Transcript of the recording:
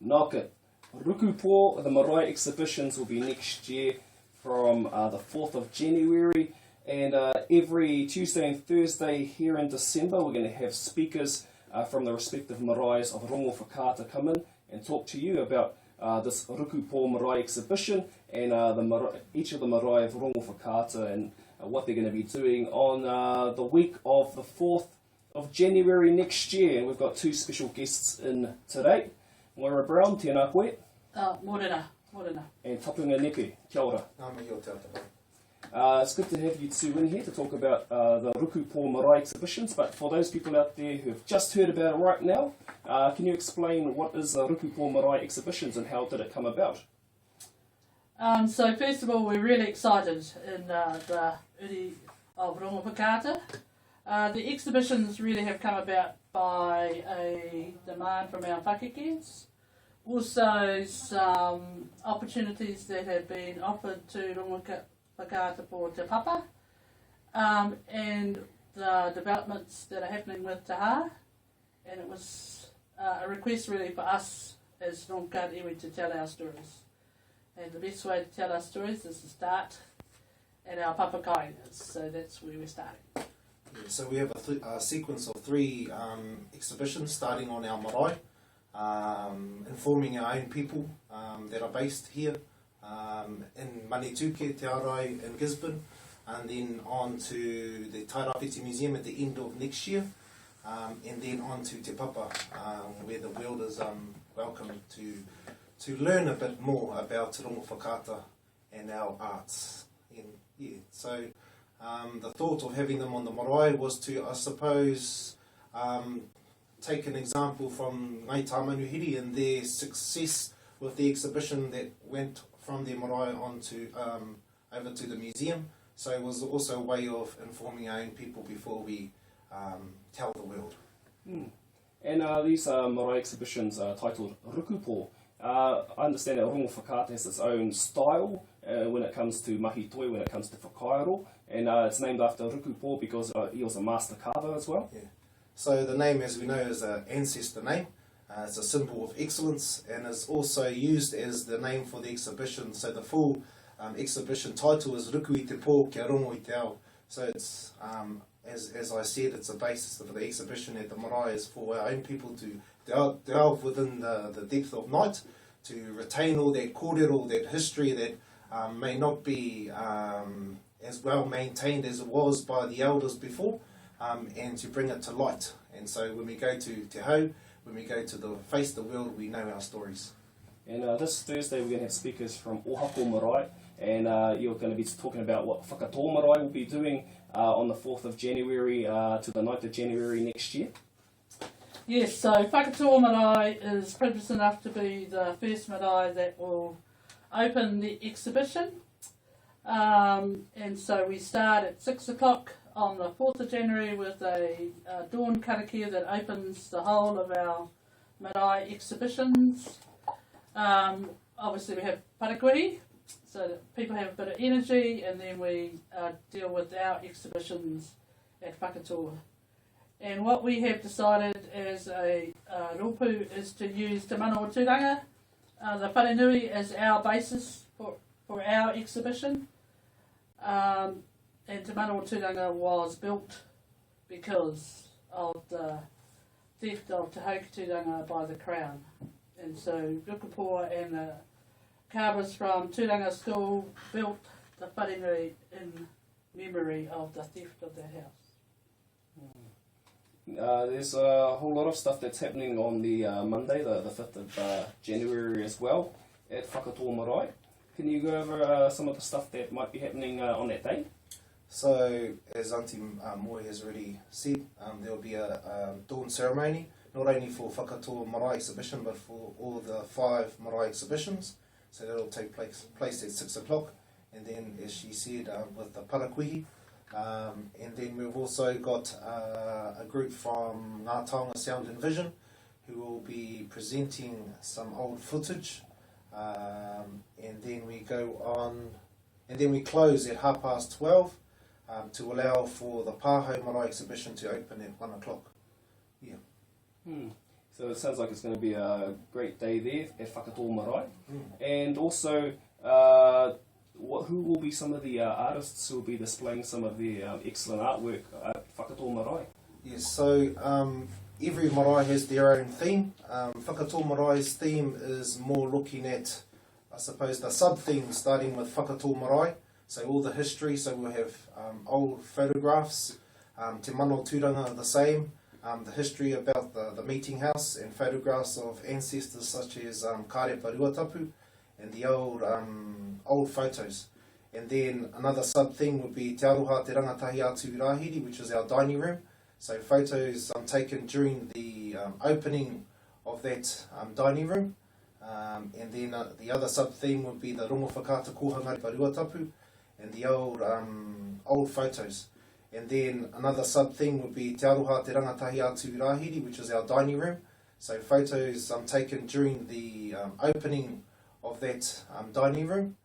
Naka, Rukupō, the Marae exhibitions will be next year from the 4th of January, and every Tuesday and Thursday here in December we're going to have speakers from the respective maraes of Rongo Whakaata come in and talk to you about this Rukupō Marae exhibition and each of the marae of Rongo Whakaata and what they're going to be doing on the week of the 4th of January next year. And we've got two special guests in today. Moera Brown, tēnā koe. Moera. And Tapunga Nepe, kia ora. It's good to have you two in here to talk about the Rukupō Marae exhibitions, but for those people out there who have just heard about it right now, can you explain what is the Rukupō Marae exhibitions and how did it come about? So first of all, we're really excited in the uri of Rongo Whakaata. The exhibitions really have come about by a demand from our whakiki's. Also some opportunities that have been offered to Rongo Whakaata for Te Papa, and the developments that are happening with Te Ha, and it was a request really for us as Rongo Whakaata iwi to tell our stories. And the best way to tell our stories is to start at our Papa Kāingas, so that's where we're starting. Yeah, so we have a sequence of three exhibitions starting on our marae, informing our own people that are based here in Manutuke, Te Arai in Gisborne, and then on to the Tairawhiti Museum at the end of next year, and then on to Te Papa, where the world is welcome to learn a bit more about Rongo Whakaata and our arts. And, yeah, so the thought of having them on the marae was to, I suppose, take an example from Ngāi Tāmanuhiri and their success with the exhibition that went from their marae on to over to the museum. So it was also a way of informing our own people before we tell the world. And these marae exhibitions are titled Rukupō. I understand that Rongo Whakaata has its own style when it comes to mahi toi, when it comes to whakaaro, and it's named after Rukupō because he was a master carver as well. Yeah. So the name, as we know, is an ancestor name. It's a symbol of excellence and is also used as the name for the exhibition. So the full exhibition title is Ruku i te pō kia rongo i te ao. So it's, as I said, it's the basis of the exhibition at the marae is for our own people to delve within the depth of night, to retain all that kōrero, that history that may not be as well maintained as it was by the elders before, and to bring it to light. And so when we go to Te Hau, when we go to face the world, we know our stories. And this Thursday we're going to have speakers from Rukupō Marae, and you're going to be talking about what Whakatō Marae will be doing on the 4th of January to the 9th of January next year. Yes, so Whakatō Marae is privileged enough to be the first marae that will open the exhibition. And so we start at 6 o'clock on the 4th of January with a dawn karakia that opens the whole of our marae exhibitions. Obviously we have parakuri, so that people have a bit of energy, and then we deal with our exhibitions at Whakatō. And what we have decided as a rōpū is to use Te Manawa Turanga, the wharenui, as our basis for our exhibition. And Te Manawa Turanga was built because of the theft of Te Haukitūranga by the Crown. And so Rukupō and the carvers from Turanga School built the wharenui in memory of the theft of that house. There's a whole lot of stuff that's happening on the Monday, the 5th of January as well, at Whakatō Marae. Can you go over some of the stuff that might be happening on that day? So, as Auntie Moe has already said, there will be a dawn ceremony, not only for Whakatō Marae exhibition, but for all the 5 marae exhibitions. So that will take place at 6 o'clock. And then, as she said, with the parakuihi. And then we've also got a group from Ngā Taonga Sound and Vision who will be presenting some old footage, and then we go on, and then we close at 12:30 to allow for the Pāhau Marae exhibition to open at 1 o'clock. Yeah. So it sounds like it's going to be a great day there at Rukupō Marae. And also, who will be some of the artists who will be displaying some of their excellent artwork at Rukupō Marae? Yes, so every marae has their own theme. Rukupō Marae's theme is more looking at, I suppose, the sub-theme starting with Rukupō Marae. So all the history, so we'll have old photographs, te mano Turanga the same, the history about the meeting house and photographs of ancestors such as Karepa Ruatapu and the old photos. And then another sub-theme would be Te Aroha Te Rangatahi Atu Rahiri, which is our dining room. So photos taken during the opening of that dining room. And then the other sub-theme would be the Rongo Whakata Kohanga Ruatapu and the old photos. And then another sub-theme would be Te Aroha Te Rangatahi Atu Rahiri, which is our dining room. So photos taken during the opening of that dining room.